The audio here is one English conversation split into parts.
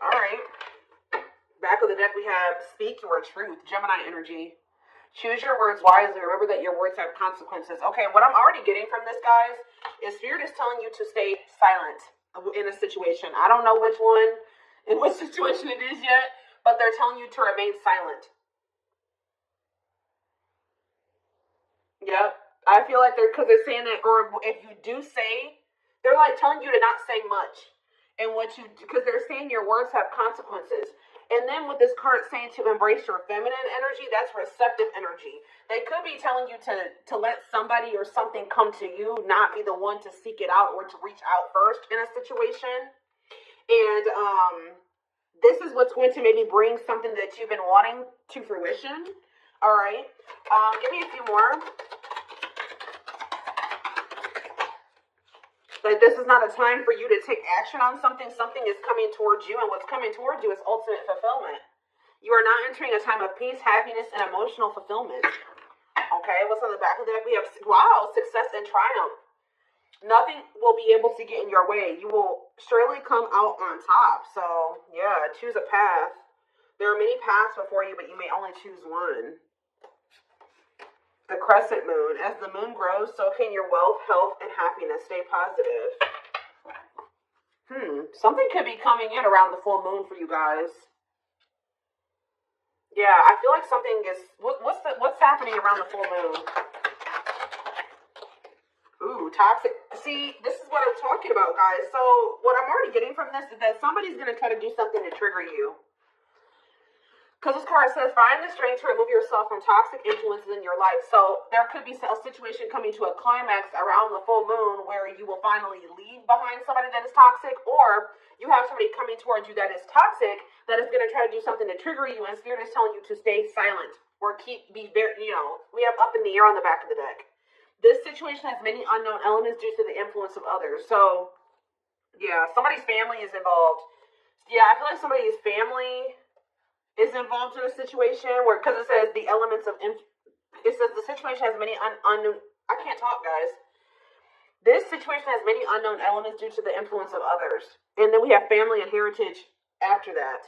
All right. Back of the deck, we have speak your truth, Gemini energy. Choose your words wisely. Remember that your words have consequences. Okay, what I'm already getting from this, guys, is Spirit is telling you to stay silent in a situation. I don't know which one, in what situation it is yet, but they're telling you to remain silent. Yep. I feel like because they're saying that, or if you do say, they're like telling you to not say much. And because they're saying your words have consequences. And then with this card saying to embrace your feminine energy, that's receptive energy. They could be telling you to let somebody or something come to you, not be the one to seek it out or to reach out first in a situation. And this is what's going to maybe bring something that you've been wanting to fruition. All right. Give me a few more. Like, this is not a time for you to take action on something. Something is coming towards you, and what's coming towards you is ultimate fulfillment. You are not entering a time of peace, happiness, and emotional fulfillment. Okay, what's on the back of the deck? We have, wow, success and triumph. Nothing will be able to get in your way. You will surely come out on top. So, yeah, choose a path. There are many paths before you, but you may only choose one. The crescent moon. As the moon grows, so can your wealth, health, and happiness. Stay positive. Something could be coming in around the full moon for you guys. Yeah, I feel like something is... What's happening around the full moon? Ooh, toxic. See, this is what I'm talking about, guys. So, what I'm already getting from this is that somebody's going to try to do something to trigger you. Because this card says, find the strength to remove yourself from toxic influences in your life. So there could be a situation coming to a climax around the full moon where you will finally leave behind somebody that is toxic, or you have somebody coming towards you that is toxic that is going to try to do something to trigger you, and Spirit is telling you to stay silent or be very, we have up in the air on the back of the deck. This situation has many unknown elements due to the influence of others. So, yeah, somebody's family is involved. Yeah, I feel like somebody's family is involved in a situation where, because it says the elements of, it says the situation has many unknown, I can't talk, guys. This situation has many unknown elements due to the influence of others. And then we have family and heritage after that.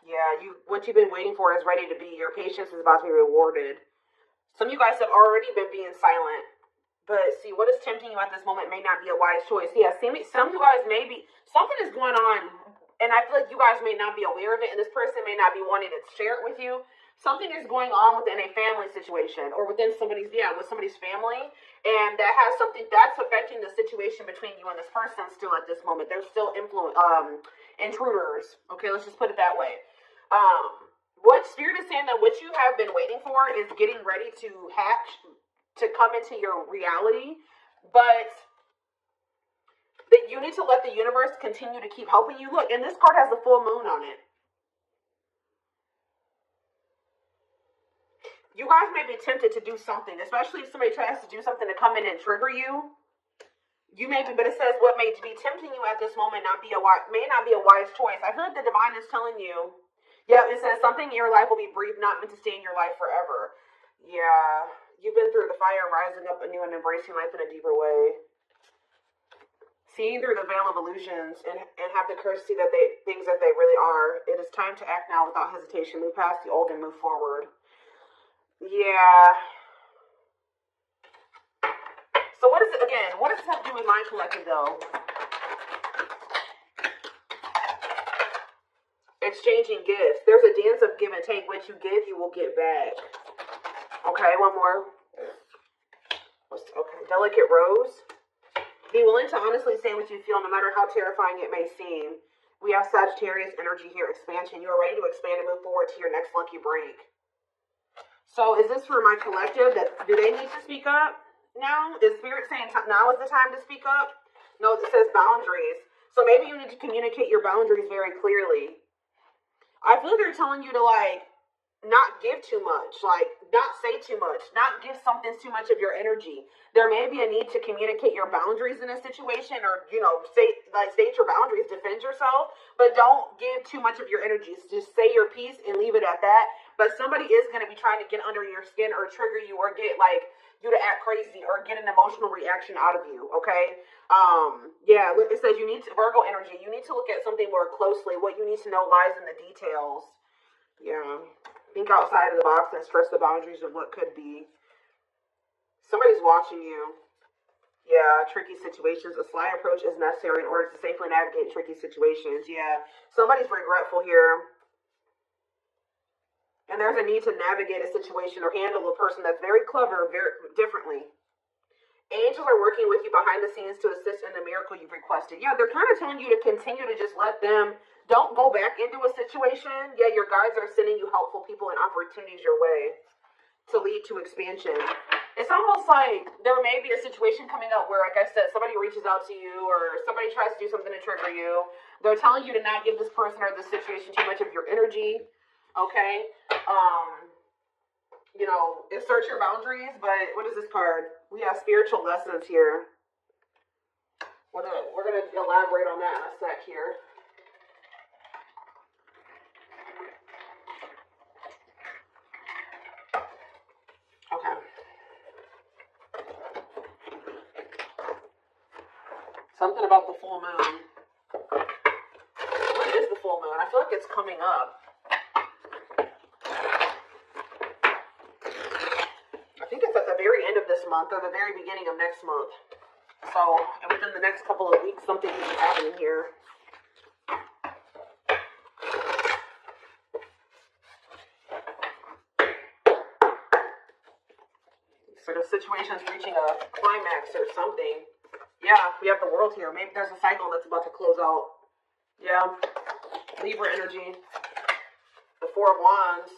Yeah, what you've been waiting for is ready to be. Your patience is about to be rewarded. Some of you guys have already been being silent. But see, what is tempting you at this moment may not be a wise choice. Yeah, some of you guys may be, something is going on. And I feel like you guys may not be aware of it, and this person may not be wanting to share it with you. Something is going on within a family situation, or within somebody's family, and that has something that's affecting the situation between you and this person still at this moment. There's still intruders. Okay, let's just put it that way. What Spirit is saying that what you have been waiting for is getting ready to hatch, to come into your reality, but that you need to let the universe continue to keep helping you. Look, and this card has the full moon on it. You guys may be tempted to do something, especially if somebody tries to do something to come in and trigger you. You may be, but it says what may be tempting you at this moment may not be a wise choice. I feel like the divine is telling you, yeah, it says something in your life will be brief, not meant to stay in your life forever. Yeah, you've been through the fire, rising up anew and embracing life in a deeper way. Seeing through the veil of illusions and have the courage to see that things as they really are. It is time to act now without hesitation. Move past the old and move forward. Yeah. So what does this have to do with Mind Collective, though? Exchanging gifts. There's a dance of give and take. What you give, you will get back. Okay, one more. Okay, Delicate Rose. Be willing to honestly say what you feel, no matter how terrifying it may seem. We have Sagittarius energy here, expansion. You are ready to expand and move forward to your next lucky break. So is this for my collective? Do they need to speak up now? Is Spirit saying now is the time to speak up? No, it says boundaries. So maybe you need to communicate your boundaries very clearly. I feel like they're telling you to, not give too much, not say too much, not give something too much of your energy. There may be a need to communicate your boundaries in a situation, or, state your boundaries, defend yourself, but don't give too much of your energy. Just say your piece and leave it at that. But somebody is going to be trying to get under your skin or trigger you or get like you to act crazy or get an emotional reaction out of you, okay? Yeah, it says you need to, Virgo energy, you need to look at something more closely. What you need to know lies in the details. Yeah. Think outside of the box and stretch the boundaries of what could be. Somebody's watching you. Yeah, tricky situations. A sly approach is necessary in order to safely navigate tricky situations. Yeah, somebody's regretful here. And there's a need to navigate a situation or handle a person that's very clever very differently. Angels are working with you behind the scenes to assist in the miracle you've requested. Yeah, they're kind of telling you to continue to just let them, don't go back into a situation. Yeah, your guides are sending you helpful people and opportunities your way to lead to expansion. It's almost like there may be a situation coming up where, like I said, somebody reaches out to you or somebody tries to do something to trigger you. They're telling you to not give this person or this situation too much of your energy. Okay? You know, insert your boundaries, but what is this card? We have spiritual lessons here. We're going to elaborate on that in a sec here. Okay. Something about the full moon. What is the full moon? I feel like it's coming up. I think it's at the very end of this month or the very beginning of next month. So, within the next couple of weeks, something will be happening here. So the situation's reaching a climax or something. Yeah, we have the world here. Maybe there's a cycle that's about to close out. Yeah. Libra energy. The Four of Wands.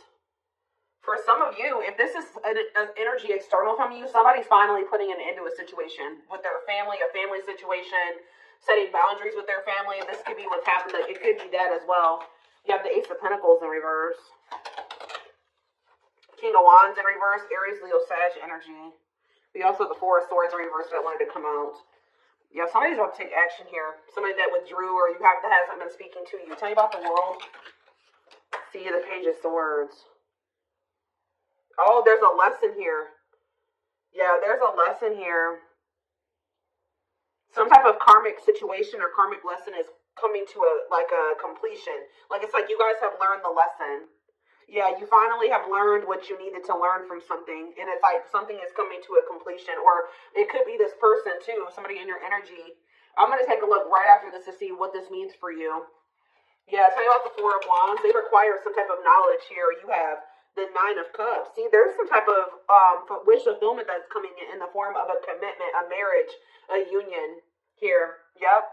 For some of you, if this is an energy external from you, somebody's finally putting an end to a situation with their family, a family situation, setting boundaries with their family. This could be what's happened. It could be that as well. You have the Ace of Pentacles in reverse. King of Wands in reverse. Aries, Leo, Sag energy. We also have the Four of Swords in reverse that wanted to come out. Yeah, somebody's about to take action here. Somebody that withdrew or that hasn't been speaking to you. Tell you about the world. See the Page of Swords. Oh, there's a lesson here. Yeah, there's a lesson here. Some type of karmic situation or karmic lesson is coming to a completion. Like it's like you guys have learned the lesson. Yeah, you finally have learned what you needed to learn from something. And it's like something is coming to a completion. Or it could be this person too, somebody in your energy. I'm going to take a look right after this to see what this means for you. Yeah, tell you about the Four of Wands. They require some type of knowledge here. You have the Nine of Cups. See, there's some type of wish fulfillment that's coming in the form of a commitment, a marriage, a union here. Yep.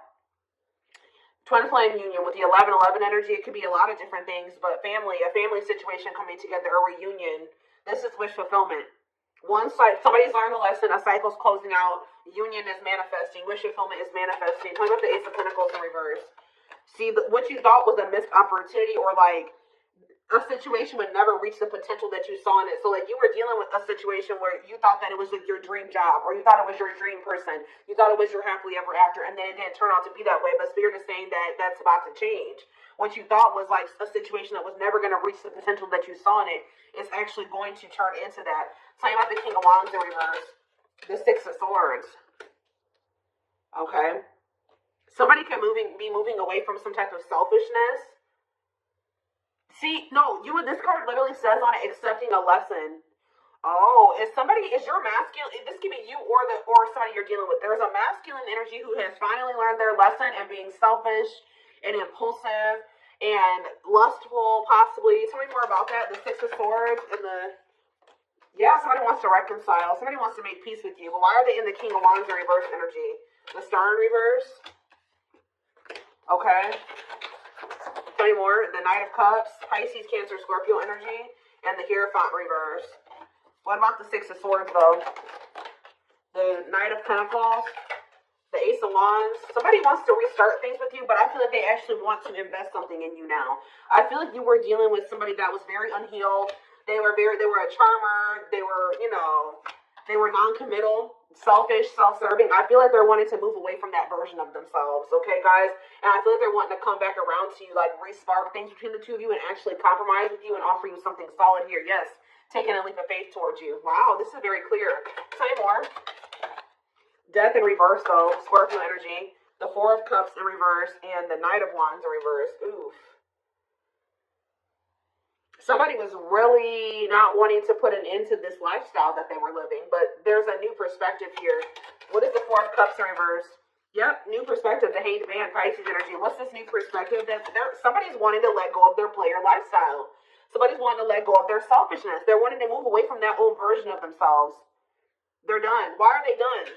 Twin flame union with the 11-11 energy. It could be a lot of different things, but family, a family situation coming together, a reunion. This is wish fulfillment. One side, somebody's learned the lesson, a cycle's closing out, union is manifesting, wish fulfillment is manifesting. Talking about the Ace of Pentacles in reverse. See, what you thought was a missed opportunity or like a situation would never reach the potential that you saw in it. So like you were dealing with a situation where you thought that it was like your dream job or you thought it was your dream person. You thought it was your happily ever after and then it didn't turn out to be that way. But Spirit is saying that that's about to change. What you thought was like a situation that was never going to reach the potential that you saw in it is actually going to turn into that. Talking about the King of Wands in reverse. The Six of Swords. Okay. Somebody can be moving away from some type of selfishness. See, no, this card literally says on it, accepting a lesson. Oh, is your masculine, this could be you or somebody you're dealing with. There's a masculine energy who has finally learned their lesson and being selfish and impulsive and lustful, possibly. Tell me more about that. The Six of Swords and somebody wants to reconcile. Somebody wants to make peace with you. But why are they in the King of Wands in reverse energy? The Star in reverse? Okay. Tell me more. The Knight of Cups, Pisces, Cancer, Scorpio energy, and the Hierophant reverse. What about the Six of Swords, though? The Knight of Pentacles, the Ace of Wands. Somebody wants to restart things with you, but I feel like they actually want to invest something in you now. I feel like you were dealing with somebody that was very unhealed. They were a charmer. They were, They were non-committal, selfish, self-serving. I feel like they're wanting to move away from that version of themselves, okay, guys? And I feel like they're wanting to come back around to you, like re-spark things between the two of you and actually compromise with you and offer you something solid here. Yes, taking a leap of faith towards you. Wow, this is very clear. Tell me more. Death in reverse, though. Scorpio energy. The Four of Cups in reverse and the Knight of Wands in reverse. Oof. Somebody was really not wanting to put an end to this lifestyle that they were living, but there's a new perspective here. What is the Four of Cups in reverse? Yep, new perspective, the Hanged Man, Pisces energy. What's this new perspective? That somebody's wanting to let go of their player lifestyle. Somebody's wanting to let go of their selfishness. They're wanting to move away from that old version of themselves. They're done. Why are they done?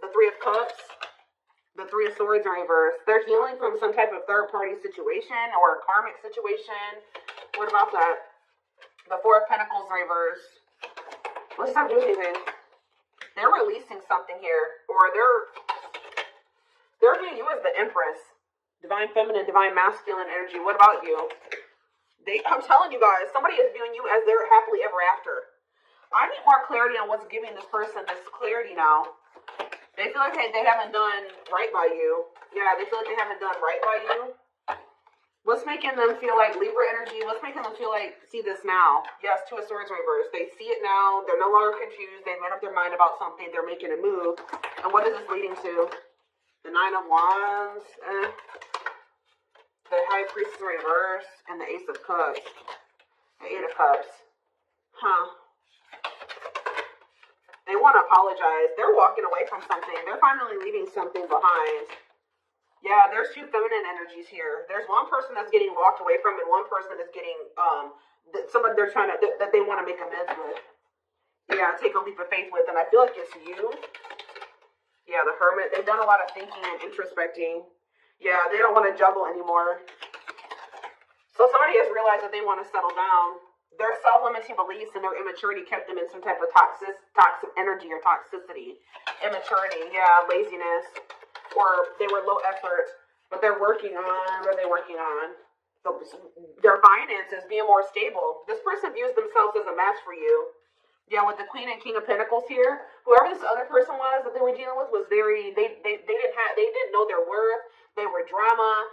The Three of Cups. The Three of Swords in reverse. They're healing from some type of third-party situation or a karmic situation. What about that? The Four of Pentacles in reverse. Let's stop doing anything. They're releasing something here. Or they're viewing you as the Empress. Divine Feminine, Divine Masculine energy. What about you? I'm telling you guys, somebody is viewing you as their happily ever after. I need more clarity on what's giving this person this clarity now. They feel like they haven't done right by you. Yeah, they feel like they haven't done right by you. What's making them feel like Libra energy? What's making them feel like, see this now? Yes, Two of Swords reverse. They see it now. They're no longer confused. They've made up their mind about something. They're making a move. And what is this leading to? The Nine of Wands. The High Priestess reverse. And the Ace of Cups. The Eight of Cups. Huh. They want to apologize. They're walking away from something. They're finally leaving something behind. Yeah, there's two feminine energies here. There's one person that's getting walked away from and one person that's getting, somebody they're trying to, that they want to make amends with. Yeah, take a leap of faith with. And I feel like it's you. Yeah, the Hermit. They've done a lot of thinking and introspecting. Yeah, they don't want to juggle anymore. So somebody has realized that they want to settle down. Their self-limiting beliefs and their immaturity kept them in some type of toxic energy or toxicity. Immaturity, yeah, laziness. Or they were low effort, but they're working on, what are they working on? Their finances, being more stable. This person views themselves as a match for you. Yeah, with the Queen and King of Pentacles here, whoever this other person was that they were dealing with was very, they didn't know their worth. They were drama.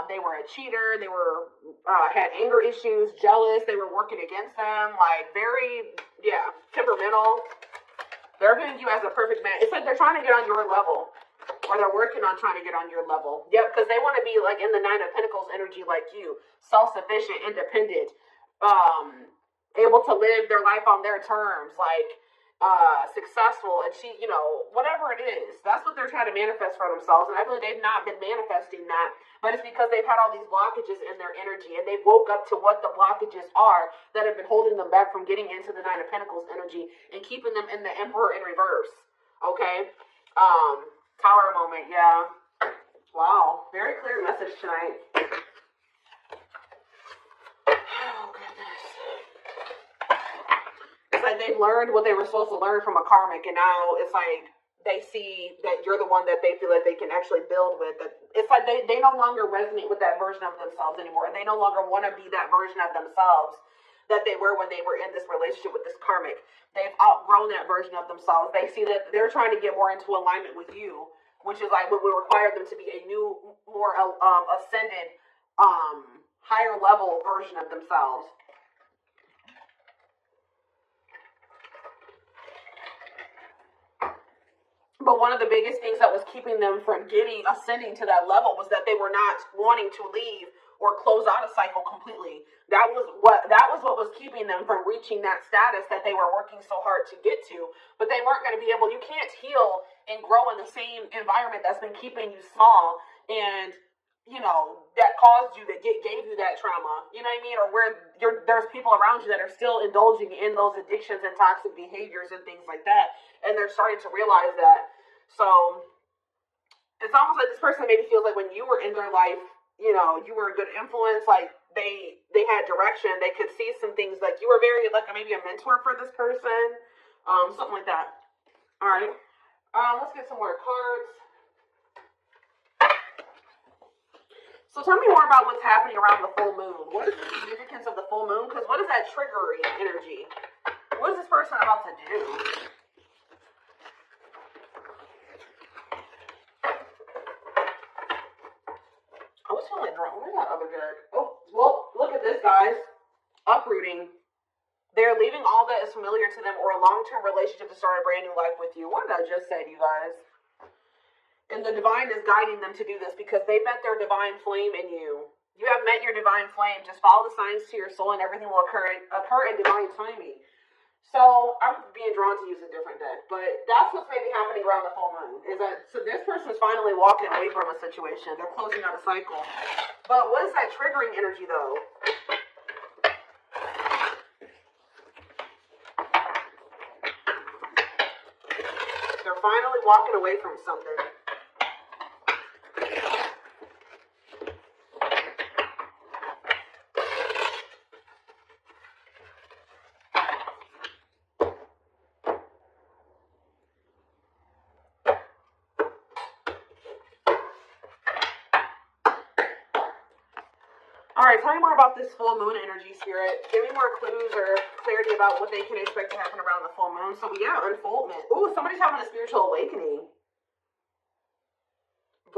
They were a cheater. They were had anger issues, jealous. They were working against them, like very, yeah, temperamental. They're viewing you as a perfect man. It's like they're trying to get on your level, or they're working on trying to get on your level. Yep, because they want to be like in the Nine of Pentacles energy, like you, self-sufficient, independent, able to live their life on their terms, like successful, achieve, whatever it is. That's what they're trying to manifest for themselves. And I feel like they've not been manifesting that, but it's because they've had all these blockages in their energy, and they woke up to what the blockages are that have been holding them back from getting into the Nine of Pentacles energy and keeping them in the Emperor in reverse. Okay, Tower moment. Yeah, wow, very clear message tonight. Oh goodness. It's like they've learned what they were supposed to learn from a karmic, and now it's like they see that you're the one that they feel like they can actually build with. It's like they no longer resonate with that version of themselves anymore, and they no longer want to be that version of themselves that they were when they were in this relationship with this karmic. They've outgrown that version of themselves. They see that they're trying to get more into alignment with you, which is like what would require them to be a new, more ascended, higher level version of themselves. But one of the biggest things that was keeping them from ascending to that level was that they were not wanting to leave or close out a cycle completely. That was what was keeping them from reaching that status that they were working so hard to get to. But they weren't going to be able. You can't heal and grow in the same environment that's been keeping you small and that caused you, that gave you that trauma. You know what I mean? Or where there's people around you that are still indulging in those addictions and toxic behaviors and things like that. And they're starting to realize that. So it's almost like this person maybe feels like when you were in their life, you were a good influence. Like they had direction. They could see some things. Like you were very like maybe a mentor for this person. Something like that. All right. Let's get some more cards. So tell me more about what's happening around the full moon. What is the significance of the full moon? Because what is that triggering energy? What is this person about to do? I was feeling drunk. Where's that other deck? Oh, well, look at this, guys. Uprooting. They're leaving all that is familiar to them or a long-term relationship to start a brand new life with you. What did I just say to you guys? And the divine is guiding them to do this because they met their divine flame in you. You have met your divine flame. Just follow the signs to your soul and everything will occur in divine timing. So I'm being drawn to use a different deck, but that's what's maybe happening around the full moon. Is that so? This person is finally walking away from a situation. They're closing out a cycle. But what is that triggering energy, though? They're finally walking away from something. Alright, tell me more about this full moon energy, Spirit. Give me more clues or clarity about what they can expect to happen around the full moon. So, yeah, unfoldment. Ooh, somebody's having a spiritual awakening.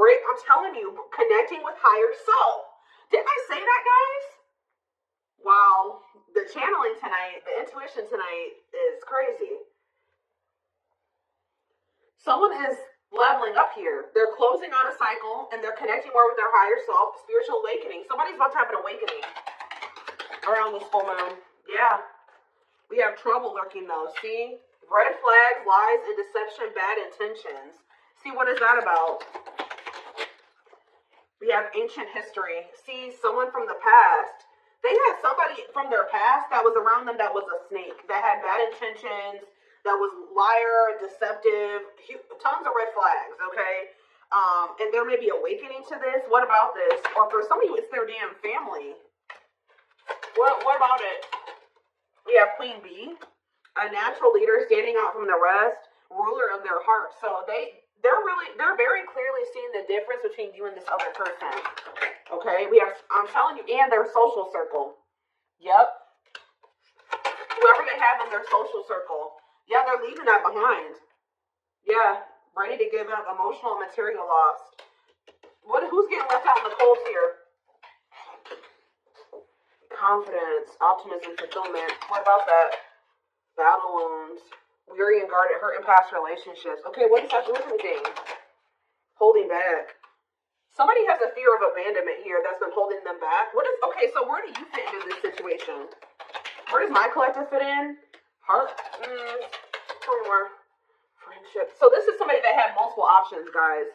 I'm telling you, connecting with higher self. Didn't I say that, guys? Wow. The channeling tonight, the intuition tonight is crazy. Someone is leveling up here. They're closing on a cycle and they're connecting more with their higher self, spiritual awakening. Somebody's about to have an awakening around this full moon. Yeah. We have trouble lurking though. See? Red flags, lies, and deception, bad intentions. See, what is that about? We have ancient history. See, someone from the past. They had somebody from their past that was around them that was a snake, that had bad intentions, that was liar, deceptive, tons of red flags, okay? And there may be awakening to this. What about this? Or for some of you, it's their damn family. What about it? We have Queen Bee, a natural leader standing out from the rest, ruler of their heart. So they're very clearly seeing the difference between you and this other person. Okay, I'm telling you, and their social circle. Yep. Whoever they have in their social circle. Yeah, they're leaving that behind. Yeah, ready to give up emotional and material loss. Who's getting left out in the cold here? Confidence, optimism, fulfillment. What about that? Battle wounds, weary and guarded, hurt in past relationships. Okay, what does that do with anything? Holding back. Somebody has a fear of abandonment here that's been holding them back. Okay, so where do you fit into this situation? Where does my collective fit in? Heart? Tell me more. Friendship. So this is somebody that had multiple options, guys.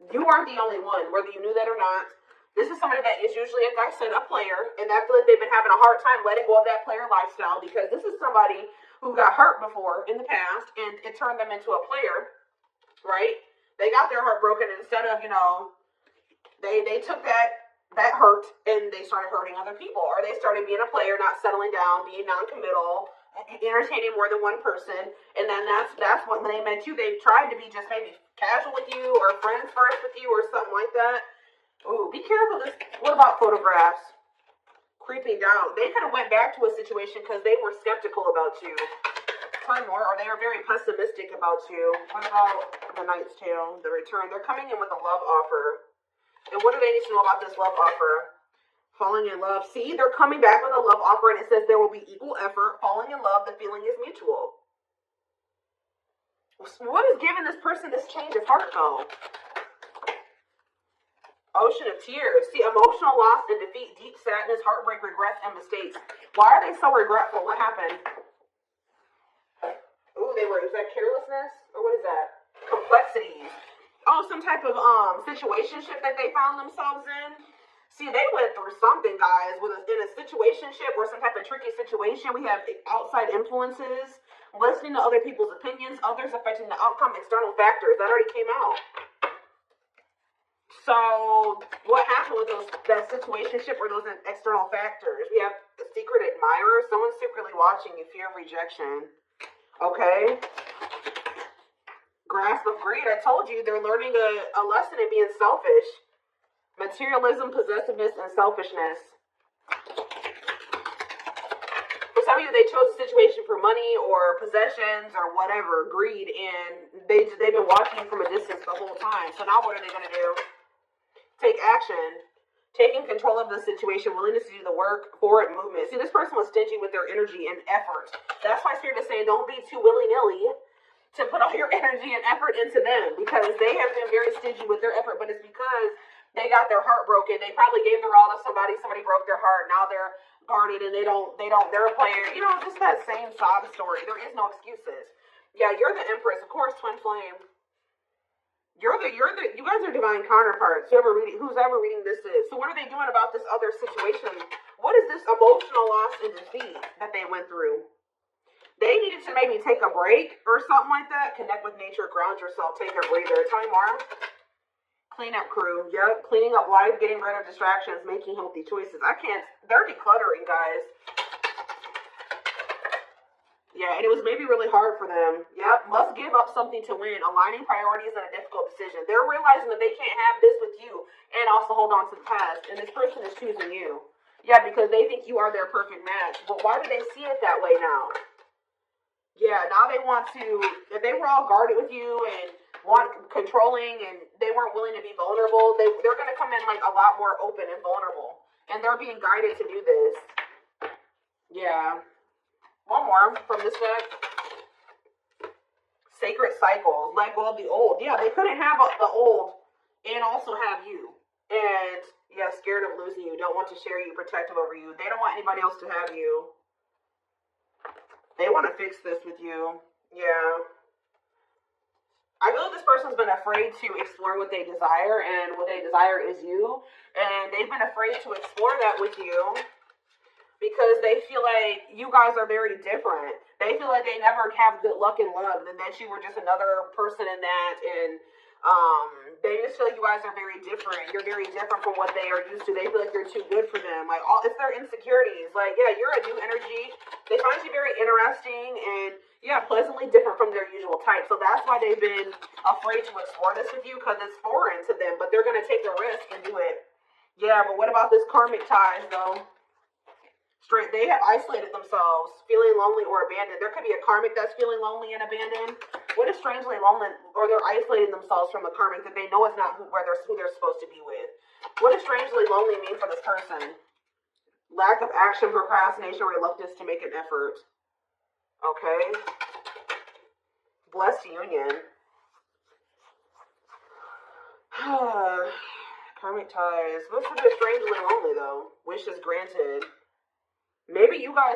You aren't the only one, whether you knew that or not. This is somebody that is usually, like I said, a player, and I feel like they've been having a hard time letting go of that player lifestyle because this is somebody who got hurt before in the past, and it turned them into a player, right? They got their heart broken instead of, they took that hurt and they started hurting other people, or they started being a player, not settling down, being non-committal, entertaining more than one person, and then that's when they met you. They tried to be just maybe casual with you or friends first with you or something like that. Ooh, be careful. What about photographs? Creeping down. They could have went back to a situation because they were skeptical about you. Tell more, or they were very pessimistic about you. What about the Knight's Tale, the return? They're coming in with a love offer. And what do they need to know about this love offer? Falling in love. See, they're coming back with a love offer, and it says there will be equal effort. Falling in love, the feeling is mutual. What is giving this person this change of heart, though? Ocean of tears. See, emotional loss and defeat, deep sadness, heartbreak, regrets, and mistakes. Why are they so regretful? What happened? Ooh, is that carelessness? Or what is that? Complexities. Oh, some type of situationship that they found themselves in. See, they went through something, guys, in a situationship or some type of tricky situation. We have outside influences, listening to other people's opinions, others affecting the outcome, external factors. That already came out. So, what happened with that situationship or those external factors? We have a secret admirer, someone secretly watching you, fear of rejection. Okay. Grasp of greed. I told you they're learning a lesson in being selfish. Materialism, possessiveness, and selfishness. For some of you, they chose a situation for money or possessions or whatever, greed, and they've been watching from a distance the whole time. So now what are they going to do? Take action. Taking control of the situation, willingness to do the work, forward movement. See, this person was stingy with their energy and effort. That's why Spirit is saying don't be too willy-nilly to put all your energy and effort into them, because they have been very stingy with their effort, but it's because they got their heart broken. They probably gave their all to somebody broke their heart. Now they're guarded and they're a player. You know, just that same sob story. There is no excuses. Yeah, you're the Empress, of course, twin flame. You guys are divine counterparts. Who's ever reading this is. So what are they doing about this other situation? What is this emotional loss and defeat that they went through? They needed to maybe take a break or something like that. Connect with nature, ground yourself, take a breather. Tell me more. Clean up crew. Yep. Cleaning up life, getting rid of distractions, making healthy choices. They're decluttering, guys. Yeah, and it was maybe really hard for them. Yep, must give up something to win. Aligning priorities in a difficult decision. They're realizing that they can't have this with you and also hold on to the past. And this person is choosing you. Yeah, because they think you are their perfect match. But why do they see it that way now? Yeah, now they want to, if they were all guarded with you and controlling and they weren't willing to be vulnerable, they're going to come in like a lot more open and vulnerable. And they're being guided to do this. Yeah. One more from this deck. Sacred cycles. Let go of the old. Yeah, they couldn't have the old and also have you. And, yeah, scared of losing you. Don't want to share you, protective over you. They don't want anybody else to have you. They want to fix this with you. Yeah. I feel like this person's been afraid to explore what they desire, and what they desire is you. And they've been afraid to explore that with you, because they feel like you guys are very different. They feel like they never have good luck in love, and that you were just another person in that, and they just feel like you guys are very different. You're very different from what they are used to. They feel like you're too good for them. Like, it's their insecurities. Like, yeah, you're a new energy. They find you very interesting and, yeah, pleasantly different from their usual type. So that's why they've been afraid to explore this with you, because it's foreign to them. But they're going to take a risk and do it. Yeah, but what about this karmic ties, though? They have isolated themselves, feeling lonely or abandoned. There could be a karmic that's feeling lonely and abandoned. What is strangely lonely, or they're isolating themselves from a karmic that they know is not who they're supposed to be with. What does strangely lonely mean for this person? Lack of action, procrastination, reluctance to make an effort. Okay. Blessed union. Karmic ties. What's with the strangely lonely, though? Wishes granted. Maybe you guys,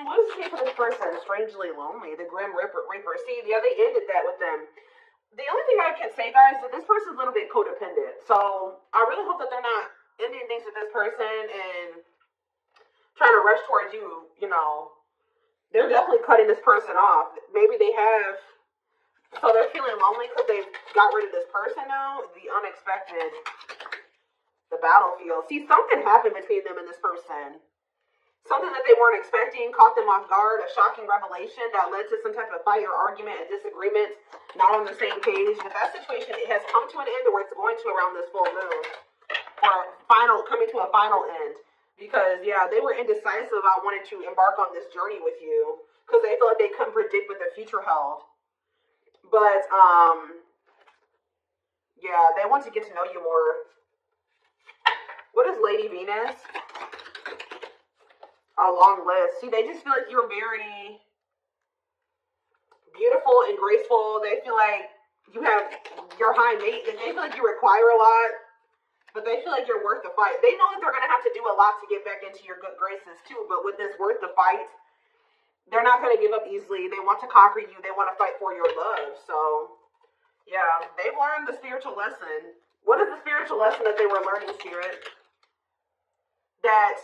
what is it for this person? Strangely lonely, the Grim Reaper. See, yeah, they ended that with them. The only thing I can say, guys, is that this person's a little bit codependent. So I really hope that they're not ending things with this person and trying to rush towards you. You know, they're definitely cutting this person off. Maybe they have, so they're feeling lonely because they've got rid of this person now. The unexpected, the battlefield. See, something happened between them and this person. Something that they weren't expecting caught them off guard, a shocking revelation that led to some type of fight or argument and disagreement, not on the same page. But that situation, it has come to an end, or it's going to around this full moon, or coming to a final end. Because, yeah, they were indecisive about wanting to embark on this journey with you, because they felt like they couldn't predict what the future held. But, yeah, they want to get to know you more. What is Lady Venus? A long list. See, they just feel like you're very beautiful and graceful. They feel like you have your high maintenance. They feel like you require a lot, but they feel like you're worth the fight. They know that they're going to have to do a lot to get back into your good graces too, but with this worth the fight, they're not going to give up easily. They want to conquer you. They want to fight for your love. So, yeah, they've learned the spiritual lesson. What is the spiritual lesson that they were learning, Spirit? That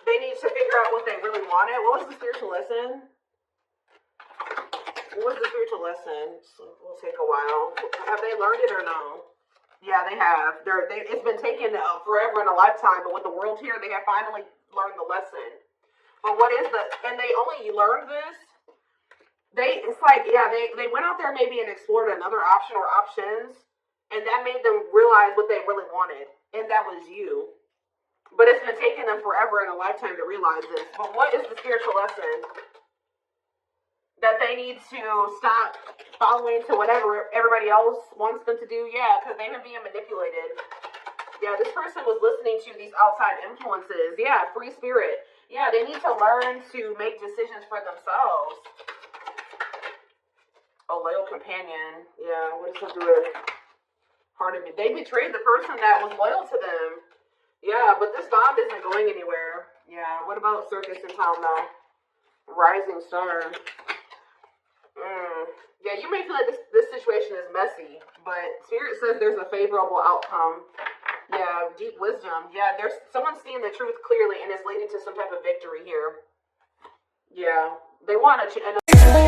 they need to figure out what they really wanted. What was the spiritual lesson? What was the spiritual lesson? So we'll take a while. Have they learned it or no? Yeah, they have. It's been taken forever and a lifetime, but with the world here, they have finally learned the lesson. But what is and they only learned this, it's like, yeah, they went out there maybe and explored another option or options, and that made them realize what they really wanted, and that was you. But it's been taking them forever and a lifetime to realize this. But what is the spiritual lesson? That they need to stop following to whatever everybody else wants them to do? Yeah, because they've been being manipulated. Yeah, this person was listening to these outside influences. Yeah, free spirit. Yeah, they need to learn to make decisions for themselves. A loyal companion. Yeah, what does that do with heart of me? They betrayed the person that was loyal to them. Yeah, but this bond isn't going anywhere. Yeah, what about circus in town though? Rising star. Yeah, you may feel like this situation is messy, but Spirit says there's a favorable outcome. Yeah, deep wisdom. Yeah, there's someone seeing the truth clearly and it's leading to some type of victory here. Yeah, they want to.